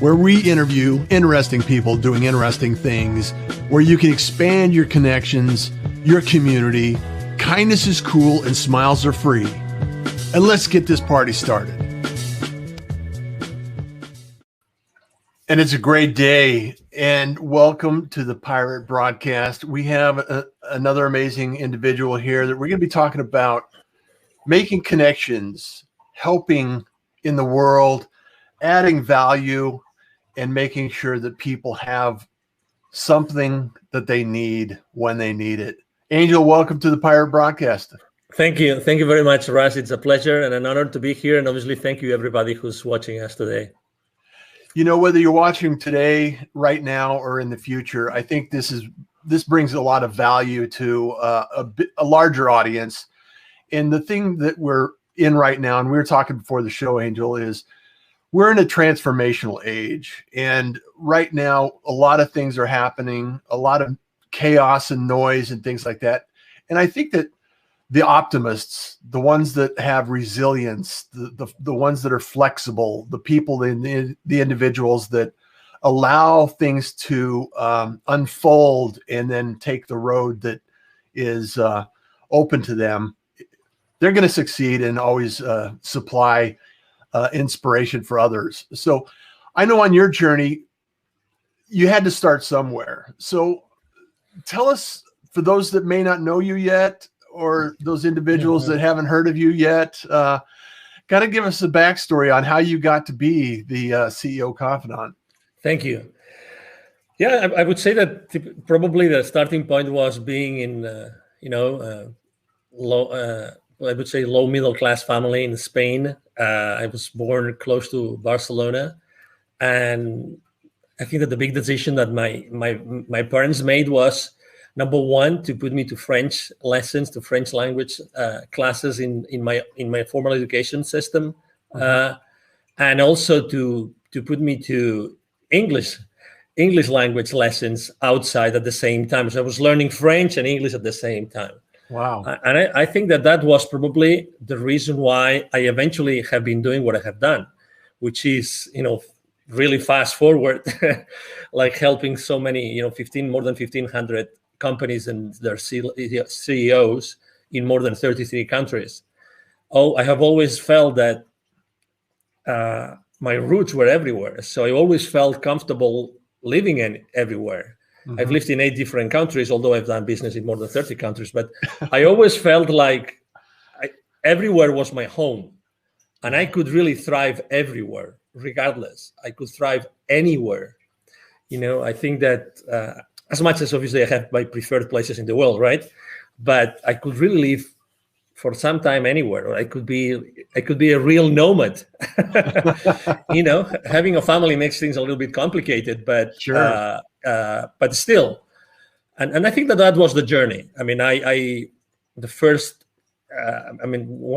where we interview interesting people doing interesting things, where you can expand your connections, your community. Kindness is cool and smiles are free. And let's get this party started. And it's a great day, and welcome to the Pirate Broadcast. We have another amazing individual here that we're going to be talking about making connections, helping in the world, adding value, and making sure that people have something that they need when they need it. Angel, welcome to the Pirate Broadcast. Thank you. Thank you very much, Russ. It's a pleasure and an honor to be here. And obviously, thank you, everybody who's watching us today. You know, whether you're watching today, right now, or in the future, I think this brings a lot of value to a larger audience. And the thing that we're in right now, and we were talking before the show, Angel, is we're in a transformational age. And right now, a lot of things are happening, a lot of chaos and noise and things like that. And I think that the optimists, the ones that have resilience, the ones that are flexible, the people, the individuals that allow things to unfold and then take the road that is open to them, they're going to succeed and always supply inspiration for others. So I know on your journey, you had to start somewhere. So tell us, for those that may not know you yet, or those individuals that haven't heard of you yet, got to give us a backstory on how you got to be the CEO Confidant. Thank you. Yeah, I would say that probably the starting point was being in, low middle class family in Spain. I was born close to Barcelona, and I think that the big decision that my parents made was, number one, to put me to French lessons, to French language classes in my formal education system, and also to put me to English language lessons outside at the same time. So I was learning French and English at the same time. Wow. And I think that was probably the reason why I eventually have been doing what I have done, which is, really fast forward, like helping so many, more than 1,500 companies and their CEOs in more than 33 countries. I have always felt that my roots were everywhere. So I always felt comfortable living everywhere. Mm-hmm. I've lived in 8 different countries, although I've done business in more than 30 countries. But I always felt like everywhere was my home. And I could really thrive everywhere, regardless. I could thrive anywhere. I think that as much as obviously I have my preferred places in the world, right? But I could really live for some time anywhere, or I could be a real nomad. Having a family makes things a little bit complicated, but sure. But still, and I think that was the journey. I mean, when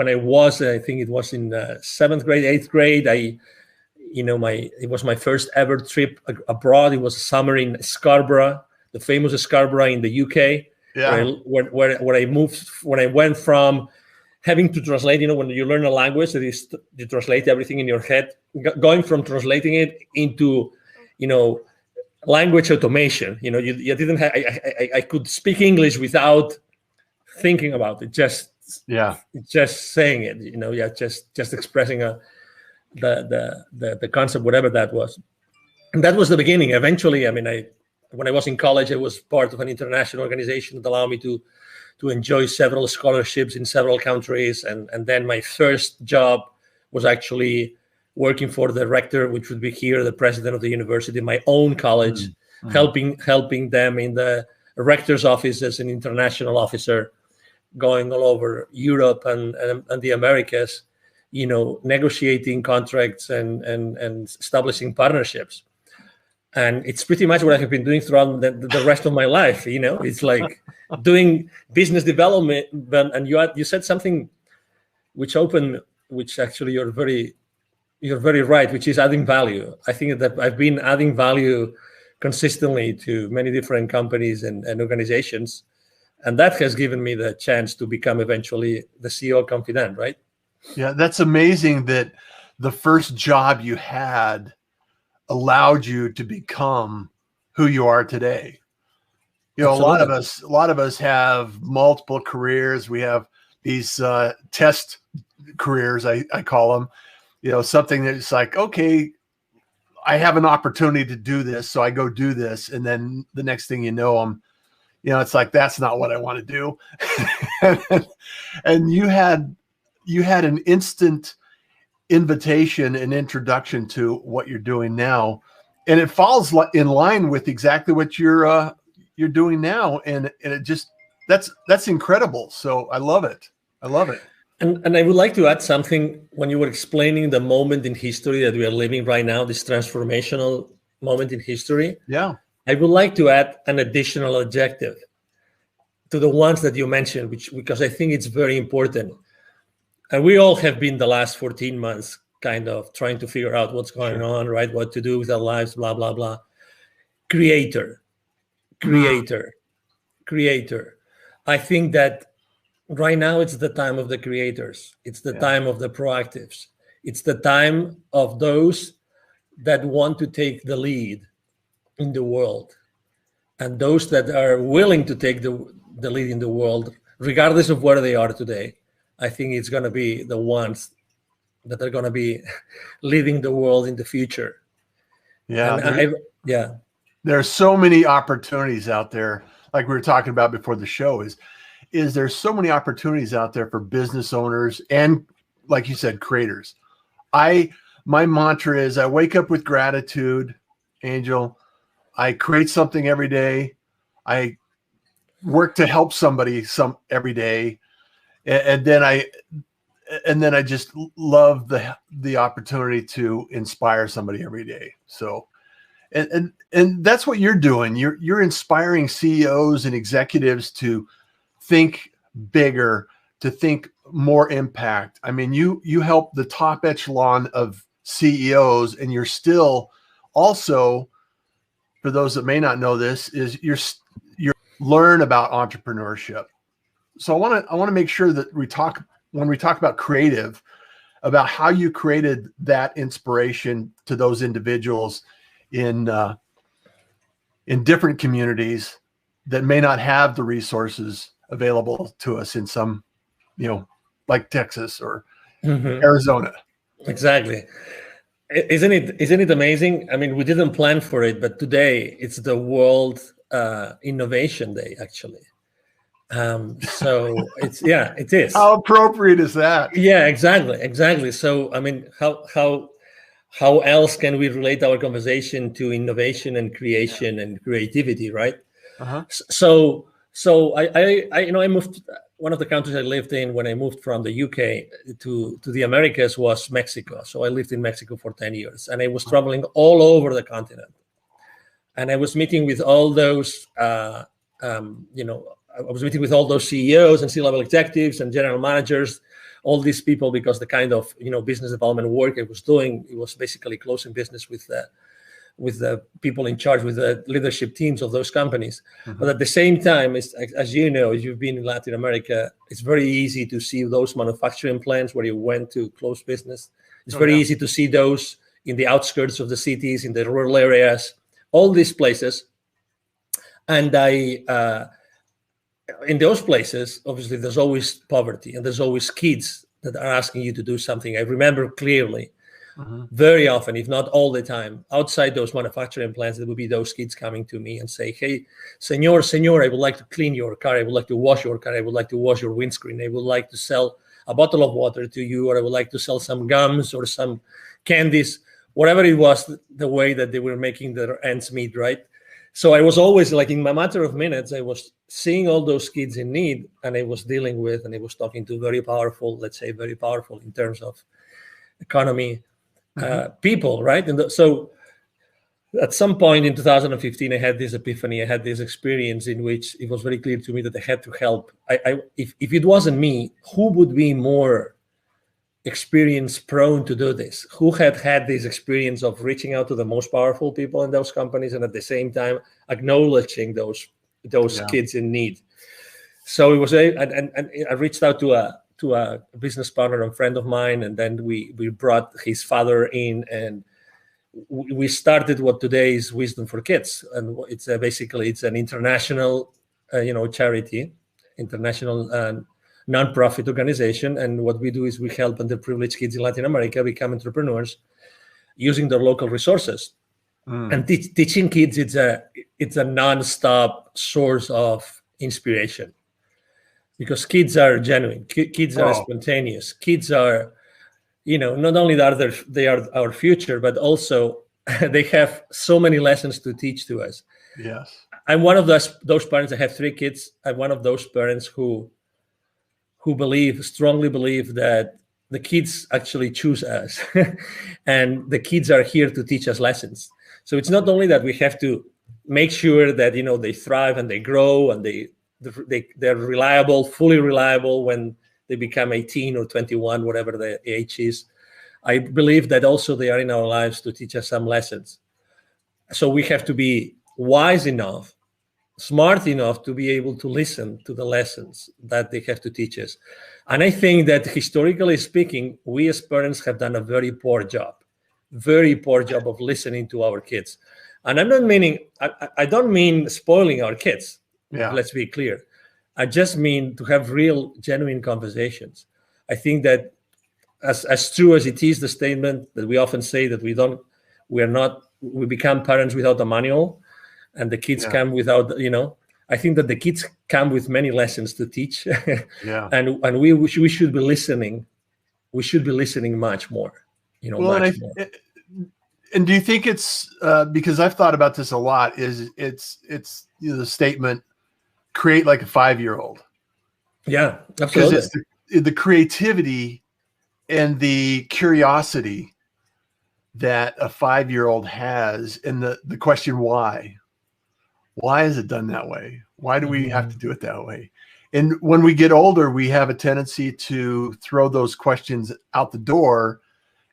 I was, I think it was in 7th grade, 8th grade, it was my first ever trip abroad. It was a summer in Scarborough, the famous Scarborough in the UK, where I moved, when I went from having to translate, when you learn a language, that is, you translate everything in your head, going from translating it into, language automation. You didn't have, I could speak English without thinking about it, just saying it, just expressing the concept, whatever that was. And that was the beginning. Eventually, when I was in college, I was part of an international organization that allowed me to enjoy several scholarships in several countries. And then my first job was actually working for the rector, which would be here, the president of the university, my own college, helping them in the rector's office as an international officer, going all over Europe and the Americas, negotiating contracts and establishing partnerships. And it's pretty much what I have been doing throughout the rest of my life. It's like doing business development. And you said something which actually you're very right, which is adding value. I think that I've been adding value consistently to many different companies and organizations. And that has given me the chance to become eventually the CEO Confidant, right? Yeah, that's amazing that the first job you had allowed you to become who you are today. You know, Absolutely. a lot of us have multiple careers. We have these test careers, I call them. You know, something that's like, okay, I have an opportunity to do this, so I go do this, and then the next thing you know, it's like, that's not what I want to do. And you had an instant invitation and introduction to what you're doing now, and it falls in line with exactly what you're doing now, and it just that's incredible. So I love it. And I would like to add something when you were explaining the moment in history that we are living right now, this transformational moment in history. Yeah. I would like to add an additional adjective to the ones that you mentioned, because I think it's very important. And we all have been the last 14 months kind of trying to figure out what's going on, right? What to do with our lives, blah, blah, blah. Creator. I think that right now it's the time of the creators. It's the time of the proactives. It's the time of those that want to take the lead in the world, and those that are willing to take the lead in the world, regardless of where they are today. I think it's going to be the ones that are going to be leading the world in the future. Yeah. There are so many opportunities out there. Like we were talking about before the show, is there's so many opportunities out there for business owners and, like you said, creators. My mantra is I wake up with gratitude, Angel. I create something every day. I work to help somebody every day. And then I just love the opportunity to inspire somebody every day. So, and that's what you're doing. You're inspiring CEOs and executives to think bigger, to think more impact. I mean, you help the top echelon of CEOs, and you're still also, for those that may not know this, is you're learn about entrepreneurship. So I want to make sure that when we talk about creative, about how you created that inspiration to those individuals in different communities that may not have the resources available to us in some, like Texas or Arizona. Exactly. Isn't it amazing? I mean, we didn't plan for it, but today it's the World Innovation Day, actually. So it is. How appropriate is that? Yeah, exactly. So, I mean, how else can we relate our conversation to innovation and creation and creativity, right? Uh-huh. So I moved. One of the countries I lived in when I moved from the UK to the Americas was Mexico. So I lived in Mexico for 10 years, and I was traveling all over the continent. And I was meeting with all those, I was meeting with all those CEOs and C-level executives and general managers, all these people, because the kind of business development work I was doing, it was basically closing business with the people in charge, with the leadership teams of those companies. Mm-hmm. But at the same time, as you know, as you've been in Latin America, it's very easy to see those manufacturing plants where you went to close business. It's very easy to see those in the outskirts of the cities, in the rural areas, all these places. And in those places, obviously, there's always poverty, and there's always kids that are asking you to do something. I remember clearly, very often, if not all the time, outside those manufacturing plants, there would be those kids coming to me and say, "Hey, senor, I would like to clean your car. I would like to wash your car. I would like to wash your windscreen. I would like to sell a bottle of water to you, or I would like to sell some gums or some candies," whatever it was, the way that they were making their ends meet, right? So I was always, like, in a matter of minutes, I was seeing all those kids in need, and I was dealing with, and I was talking to very powerful in terms of economy, people, right? And so at some point in 2015, I had this epiphany. I had this experience in which it was very clear to me that I had to help. If it wasn't me, who would be more experience prone to do this? Who had this experience of reaching out to the most powerful people in those companies, and at the same time acknowledging those kids in need? So it was and I reached out to a business partner and friend of mine, and then we brought his father in, and we started what today is Wisdom for Kids, and it's basically it's an international, charity, international non-profit organization. And what we do is we help underprivileged kids in Latin America become entrepreneurs using their local resources. And teaching kids, it's a non-stop source of inspiration, because kids are genuine, kids are spontaneous, kids are, not only are they are our future, but also they have so many lessons to teach to us. Yes. I'm one of those parents. I have 3 kids. I'm one of those parents who strongly believe that the kids actually choose us and the kids are here to teach us lessons. So it's not only that we have to make sure that, they thrive and they grow and they're reliable, fully reliable when they become 18 or 21, whatever the age is. I believe that also they are in our lives to teach us some lessons. So we have to be wise enough, smart enough to be able to listen to the lessons that they have to teach us. And I think that historically speaking, we as parents have done a very poor job of listening to our kids. And I'm not meaning, I don't mean spoiling our kids. Yeah. Let's be clear. I just mean to have real, genuine conversations. I think that as true as it is, the statement that we often say that we become parents without a manual, and the kids come without, I think that the kids come with many lessons to teach. And we should be listening. We should be listening much more, much more. And do you think it's because I've thought about this a lot, it's the statement, create like a 5-year-old. Yeah, absolutely. Because it's the creativity and the curiosity that a 5-year-old has, and the question why is it done that way? Why do we have to do it that way? And when we get older, we have a tendency to throw those questions out the door,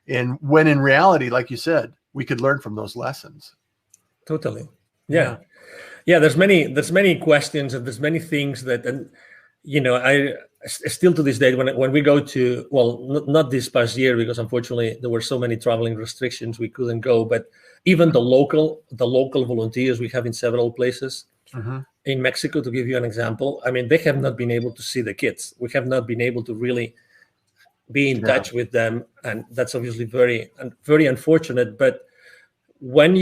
and when in reality, like you said, we could learn from those lessons. Totally. Yeah. There's many questions, and there's many things that, and I still to this day, when we go to, not this past year, because unfortunately there were so many traveling restrictions, we couldn't go, but even the local volunteers we have in several places in Mexico, to give you an example, I mean, they have not been able to see the kids. We have not been able to really be in touch with them, and that's obviously very, very unfortunate. But when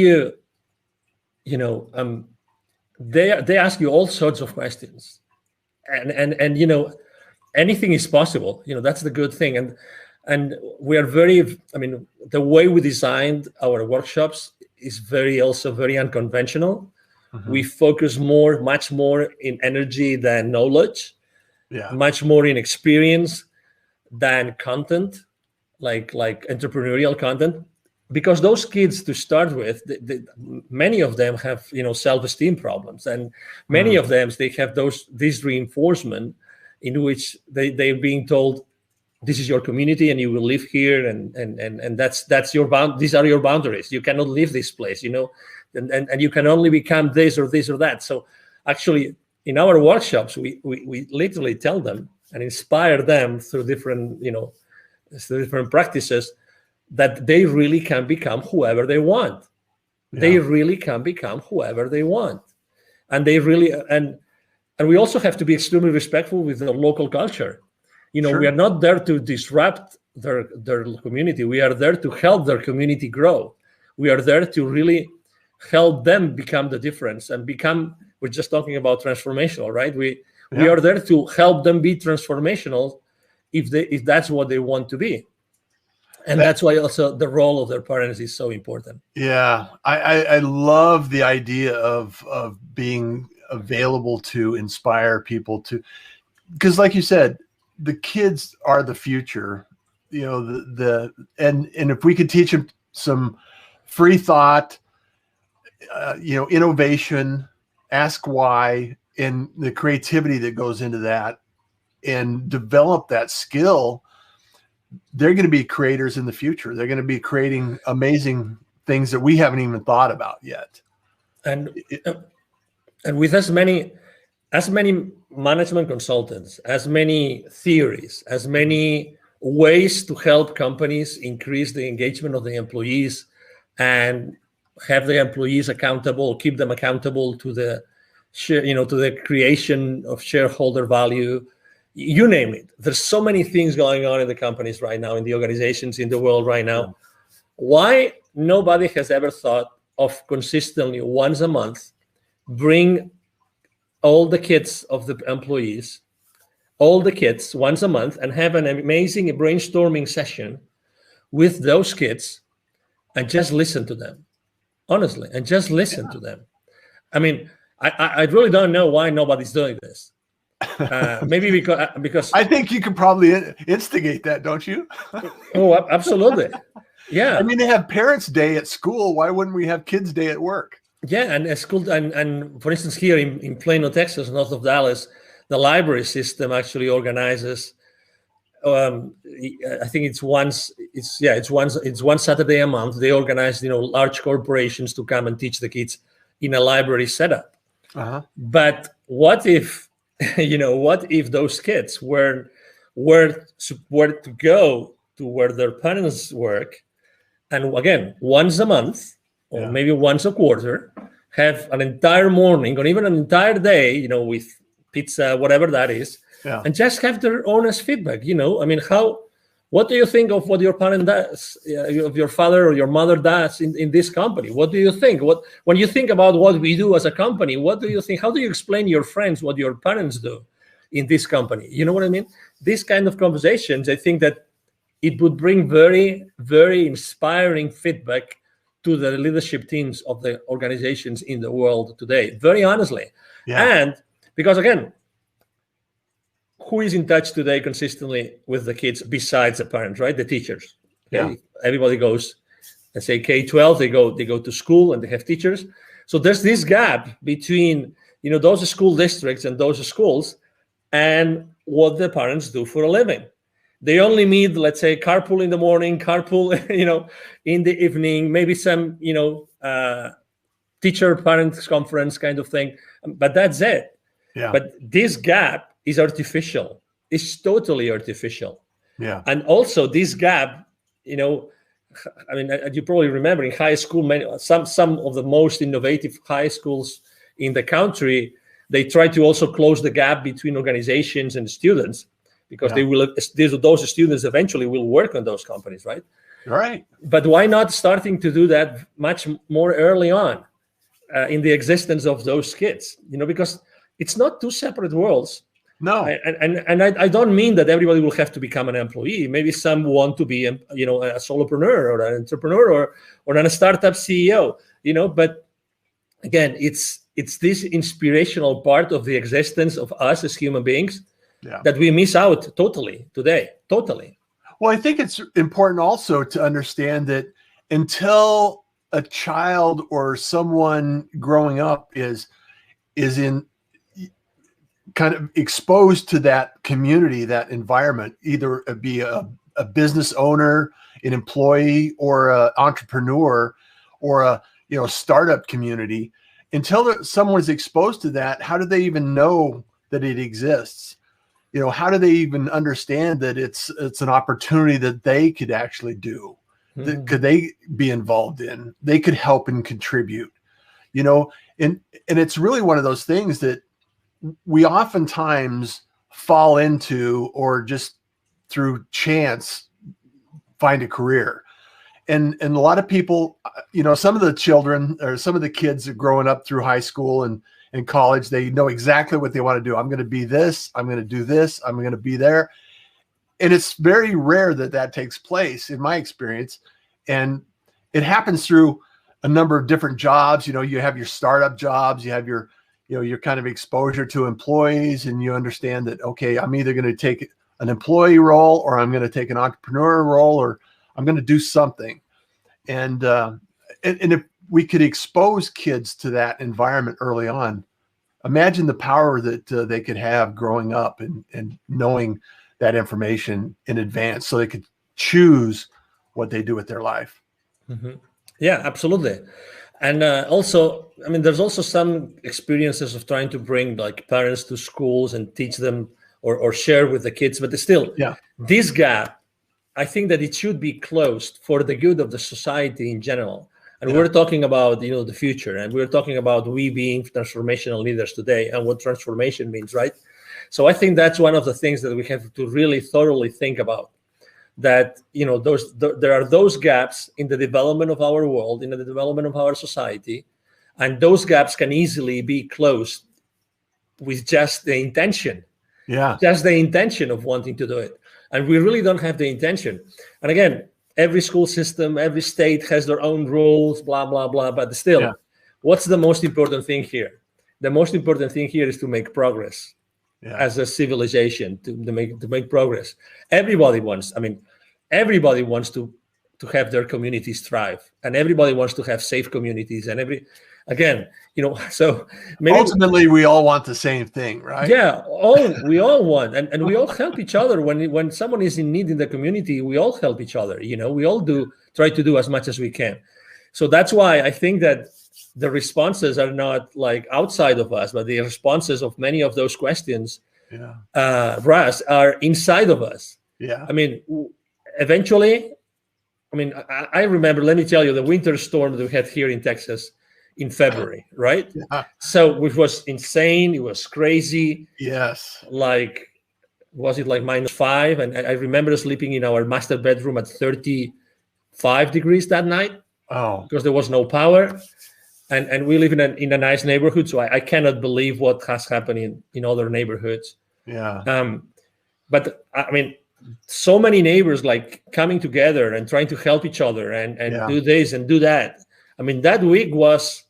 they ask you all sorts of questions, and anything is possible. That's the good thing, and we are very. I mean, the way we designed our workshops is also very unconventional. We focus much more in energy than knowledge, much more in experience than content, like entrepreneurial content, because those kids, to start with, many of them have self-esteem problems, and many of them, they have this reinforcement in which they're being told, this is your community and you will live here, and that's your these are your boundaries. You cannot leave this place, and you can only become this or this or that. So actually, in our workshops, we literally tell them and inspire them through different practices that they really can become whoever they want. They really can become whoever they want, and they really and we also have to be extremely respectful with the local culture. We are not there to disrupt their community. We are there to help their community grow. We are there to really help them become the difference and become. We're just talking about transformational, right? We are there to help them be transformational if that's what they want to be. And that's why also the role of their parents is so important. Yeah, I love the idea of being available to inspire people to, because like you said, the kids are the future. And if we could teach them some free thought, innovation, ask why, and the creativity that goes into that, and develop that skill, they're going to be creators in the future. They're going to be creating amazing things that we haven't even thought about yet. And with as many management consultants, as many theories, as many ways to help companies increase the engagement of the employees, and have the employees accountable, keep them accountable to the share, to the creation of shareholder value. You name it. There's so many things going on in the companies right now, in the organizations, in the world right now. Yeah. Why nobody has ever thought of consistently once a month bring all the kids of the employees, all the kids once a month, and have an amazing brainstorming session with those kids and just listen to them, honestly, and just listen to them. I mean, I really don't know why nobody's doing this. Maybe because I think you could probably instigate that, don't you? Oh, absolutely. Yeah. I mean, they have Parents' Day at school. Why wouldn't we have Kids' Day at work? Yeah, and at school, and for instance, here in Plano, Texas, north of Dallas, the library system actually organizes. I think it's one Saturday a month. They organize, large corporations to come and teach the kids in a library setup. Uh-huh. But what if, what if those kids were to go to where their parents work, and again, once a month or maybe once a quarter, have an entire morning or even an entire day, with pizza, whatever that is, and just have their honest feedback. I mean, what do you think of what your parent does, of your father or your mother does in this company? What do you think? When you think about what we do as a company, what do you think? How do you explain to your friends what your parents do in this company? You know what I mean? These kind of conversations, I think that it would bring very, very inspiring feedback to the leadership teams of the organizations in the world today, very honestly. Yeah. And because, again, who is in touch today consistently with the kids besides the parents, right? The teachers. Okay? Yeah. Everybody goes, let's say K-12, they go to school and they have teachers. So there's this gap between, those school districts and those schools and what the parents do for a living. They only meet, let's say, carpool in the morning, carpool, in the evening, maybe some, teacher parents conference kind of thing. But that's it. Yeah. But this gap is artificial. It's totally artificial. Yeah. And also this gap, you probably remember in high school, some of the most innovative high schools in the country, they try to also close the gap between organizations and students, because those students eventually will work on those companies, right? Right. But why not starting to do that much more early on in the existence of those kids? Because it's not two separate worlds. No. And I don't mean that everybody will have to become an employee. Maybe some want to be, a solopreneur or an entrepreneur or a startup CEO. But again, it's this inspirational part of the existence of us as human beings. Yeah. That we miss out totally today. Totally. Well, I think it's important also to understand that until a child or someone growing up is in kind of exposed to that community, that environment, either be a business owner, an employee, or an entrepreneur, or a startup community, until someone's exposed to that, how do they even know that it exists? How do they even understand that it's an opportunity that they could actually do, that could they be involved in, they could help and contribute, and it's really one of those things that we oftentimes fall into, or just through chance find a career. And a lot of people, some of the children or some of the kids are growing up through high school and college, they know exactly what they want to do. I'm going to be this, I'm going to do this, I'm going to be there. And it's very rare that takes place in my experience. And it happens through a number of different jobs. You have your startup jobs, you have your kind of exposure to employees, and you understand that, okay, I'm either going to take an employee role, or I'm going to take an entrepreneur role, or I'm going to do something. And if we could expose kids to that environment early on, imagine the power that they could have growing up and knowing that information in advance, so they could choose what they do with their life. Mm-hmm. Yeah, absolutely. And also, there's also some experiences of trying to bring parents to schools and teach them or share with the kids, but still, this gap, I think that it should be closed for the good of the society in general. And we're talking about, the future, and we're talking about we being transformational leaders today and what transformation means, right? So I think that's one of the things that we have to really thoroughly think about, that, there are those gaps in the development of our world, in the development of our society, and those gaps can easily be closed with just the intention. Just the intention of wanting to do it. And we really don't have the intention. And again, every school system, every state has their own rules, blah, blah, blah. But still, what's the most important thing here? The most important thing here is to make progress as a civilization, to make progress. Everybody wants to have their communities thrive. And everybody wants to have safe communities. And so maybe ultimately we all want the same thing, right? Yeah, we all want, and we all help each other. When someone is in need in the community, we all help each other. We all try to do as much as we can. So that's why I think that the responses are not like outside of us, but the responses of many of those questions, Russ, are inside of us. Yeah. Eventually, I remember, let me tell you, the winter storm that we had here in Texas in February, right? Yeah. So which was insane. It was crazy. Yes. Was it like -5? And I remember sleeping in our master bedroom at 35 degrees that night. Oh, because there was no power. And we live in a nice neighborhood. So I cannot believe what has happened in other neighborhoods. Yeah. But so many neighbors like coming together and trying to help each other and do this and do that. That week was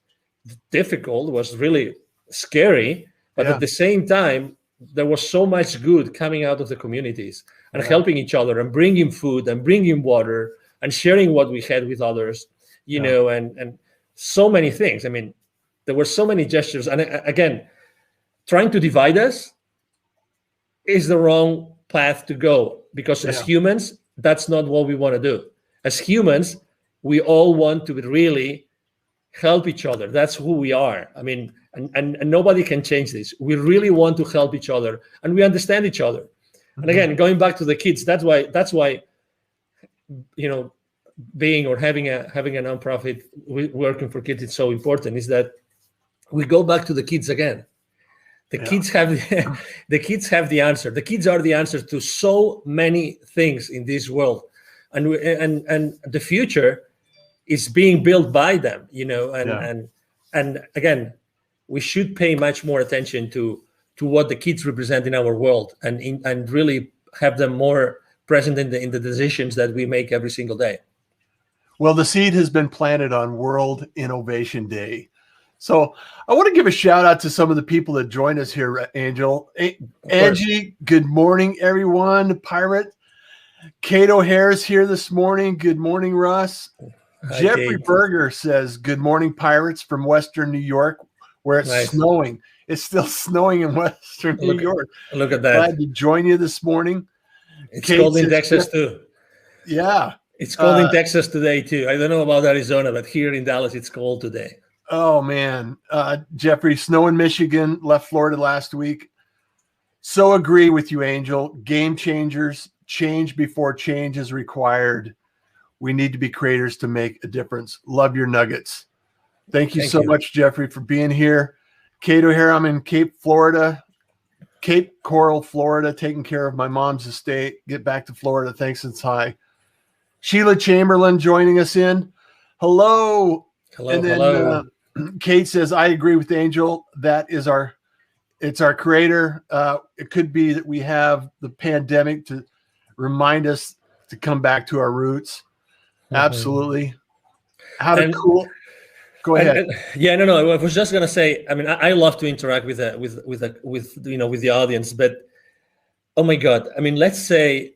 difficult, was really scary, but at the same time, there was so much good coming out of the communities and helping each other and bringing food and bringing water and sharing what we had with others, and so many things. There were so many gestures. And again, trying to divide us is the wrong path to go, because as humans, that's not what we want to do. As humans, we all want to really help each other. That's who we are. And nobody can change this. We really want to help each other, and we understand each other. And again, going back to the kids, that's why being or having a nonprofit working for kids is so important, is that we go back to the kids again. The kids have the kids have the answer. The kids are the answer to so many things in this world, and the future is being built by them, and again, we should pay much more attention to what the kids represent in our world, and really have them more present in the decisions that we make every single day. Well, the seed has been planted on World Innovation Day. So I want to give a shout out to some of the people that joined us here, Angel. Angie, good morning, everyone. Pirate. Kate O'Hare's here this morning. Good morning, Russ. Hi, Jeffrey Kate. Berger says, good morning, Pirates, from Western New York, where it's snowing. It's still snowing in Western New York. Look at that. Glad to join you this morning. It's cold in Texas too. Yeah. It's cold in Texas today too. I don't know about Arizona, but here in Dallas, it's cold today. Oh, man. Jeffrey, snow in Michigan, left Florida last week. So agree with you, Angel. Game changers, change before change is required. We need to be creators to make a difference. Love your nuggets. Thank you so much, Jeffrey, for being here. Kate O'Hare, I'm in Cape Coral, Florida, taking care of my mom's estate. Get back to Florida. Thanks, it's high. Sheila Chamberlain joining us in. Hello. Hello. Kate says, I agree with Angel. It's our creator. It could be that we have the pandemic to remind us to come back to our roots. Absolutely. Go ahead. No. I was just gonna say. I love to interact with the audience, but oh my God. Let's say.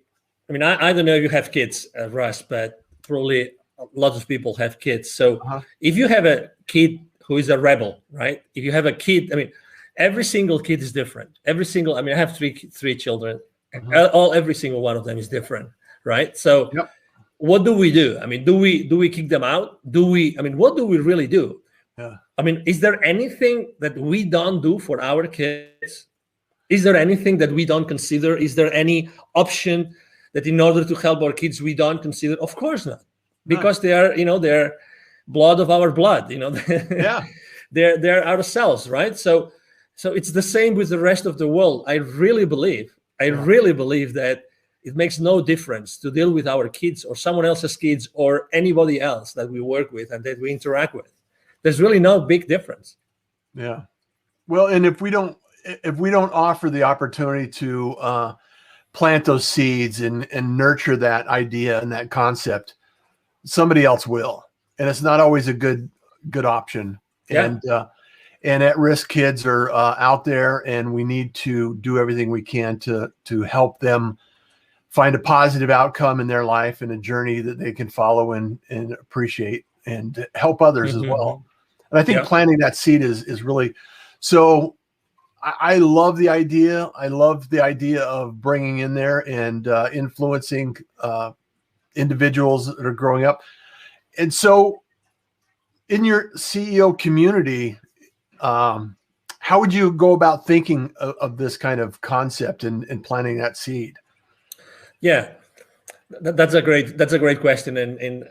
I don't know if you have kids, Russ, but probably a lot of people have kids. So if you have a kid who is a rebel, right? If you have a kid, every single kid is different. I have three children. Every single one of them is different, right? So. Yep. What do we do? Do we kick them out? What do we really do? Yeah. Is there anything that we don't do for our kids? Is there anything that we don't consider? Is there any option that in order to help our kids we don't consider? Of course not, because they are blood of our blood. Yeah. They're ourselves, right? So it's the same with the rest of the world. I really believe that it makes no difference to deal with our kids or someone else's kids or anybody else that we work with and that we interact with. There's really no big difference. Yeah. Well, and if we don't offer the opportunity to plant those seeds and nurture that idea and that concept, somebody else will. And it's not always a good option. Yeah. And at-risk kids are out there, and we need to do everything we can to help them find a positive outcome in their life and a journey that they can follow and appreciate and help others as well. And I think planting that seed is really so. I love the idea. I love the idea of bringing in there and influencing individuals that are growing up. And so in your CEO community, how would you go about thinking of this kind of concept and planting that seed? Yeah, that's a great question. And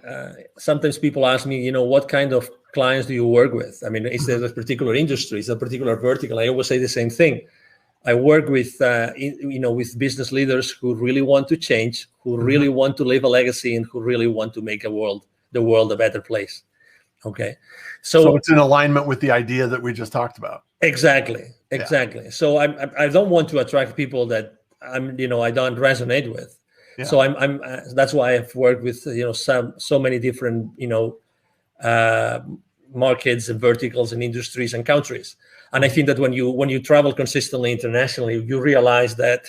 sometimes people ask me, what kind of clients do you work with? I mean, is there a particular industry, is there a particular vertical? I always say the same thing. I work with, with business leaders who really want to change, who really want to leave a legacy, and who really want to make the world a better place. Okay. So it's in alignment with the idea that we just talked about. Exactly. Yeah. So I don't want to attract people that I don't resonate with. Yeah. So that's why I've worked with, so many different, markets and verticals and industries and countries. And I think that when you travel consistently internationally, you realize that,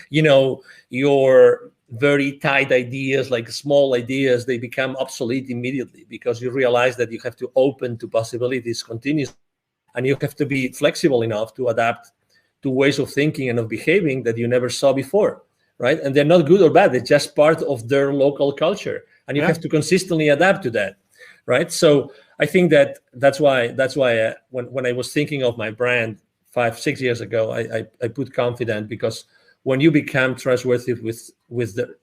your very tight ideas, like small ideas, they become obsolete immediately because you realize that you have to open to possibilities continuously, and you have to be flexible enough to adapt to ways of thinking and of behaving that you never saw before, right? And they're not good or bad; they're just part of their local culture, and you have to consistently adapt to that, right? So I think that's why when I was thinking of my brand 5-6 years ago, I put Confidant, because when you become trustworthy with the,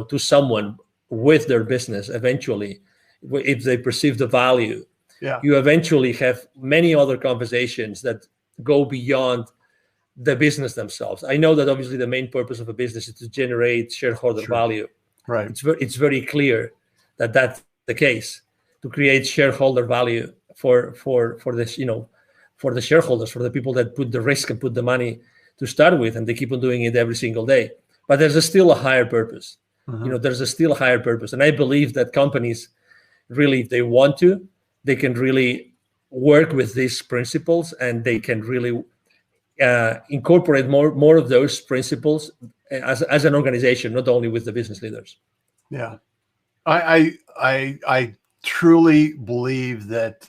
to someone with their business, eventually, if they perceive the value, you eventually have many other conversations that go beyond the business themselves. I know that obviously the main purpose of a business is to generate shareholder value. Right. It's very clear that that's the case, to create shareholder value for this, for the shareholders, for the people that put the risk and put the money to start with, and they keep on doing it every single day. But there's still a higher purpose. There's still a higher purpose. And I believe that companies really, if they want to, they can really work with these principles, and they can really incorporate more of those principles as an organization, not only with the business leaders. Yeah. I truly believe that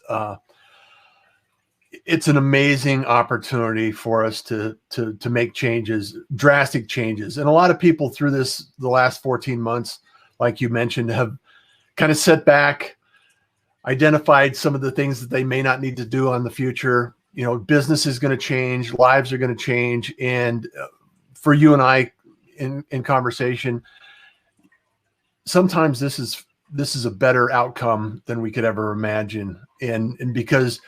it's an amazing opportunity for us to make changes, drastic changes. And a lot of people through the last 14 months, like you mentioned, have kind of set back, identified some of the things that they may not need to do on the future. Business is going to change, lives are going to change. And for you and I in conversation, sometimes this is a better outcome than we could ever imagine. And because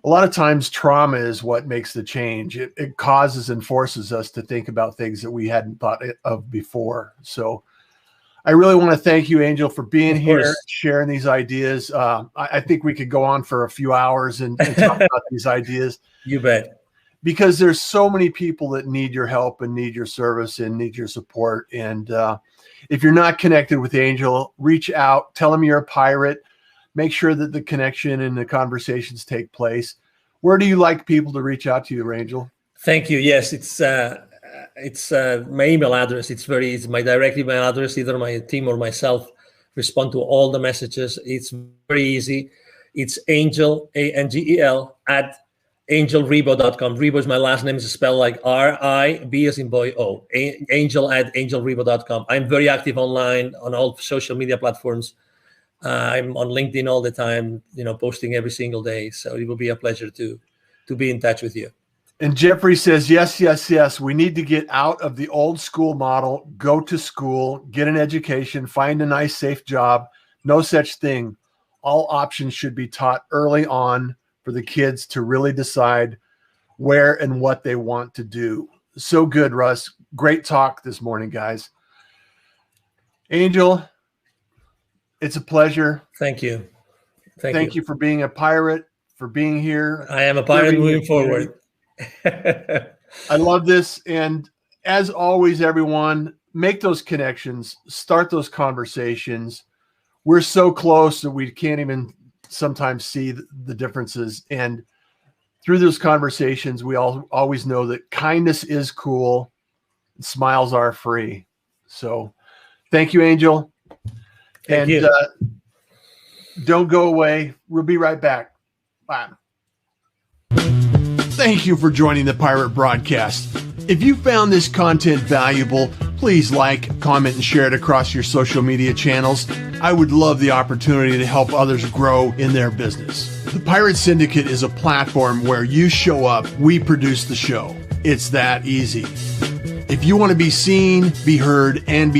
a lot of times trauma is what makes the change. It causes and forces us to think about things that we hadn't thought of before. So I really want to thank you, Angel, for being here, sharing these ideas. I think we could go on for a few hours and talk about these ideas. You bet. Because there's so many people that need your help and need your service and need your support. And if you're not connected with Angel, reach out, tell him you're a pirate. Make sure that the connection and the conversations take place. Where do you like people to reach out to you, Angel? Thank you. Yes, it's my email address. It's my direct email address. Either my team or myself respond to all the messages. It's very easy. It's Angel, ANGEL, at angelribo.com. Ribo is my last name. It's spelled like R-I-B as in boy O. Angel at angelribo.com. I'm very active online on all social media platforms. I'm on LinkedIn all the time, posting every single day. So it will be a pleasure to be in touch with you. And Jeffrey says, yes. We need to get out of the old school model, go to school, get an education, find a nice, safe job. No such thing. all options should be taught early on for the kids to really decide where and what they want to do. So good, Russ. Great talk this morning, guys. Angel, it's a pleasure. Thank you. Thank you for being a pirate, for being here. I am a pirate moving forward. I love this. And as always, everyone, make those connections, start those conversations. We're so close that we can't even sometimes see the differences. And through those conversations, we always know that kindness is cool. And smiles are free. So thank you, Angel. Thank you. Don't go away. We'll be right back. Bye. Thank you for joining the Pirate Broadcast. If you found this content valuable, please like, comment, and share it across your social media channels. I would love the opportunity to help others grow in their business. The Pirate Syndicate is a platform where you show up, we produce the show. It's that easy. If you want to be seen, be heard, and be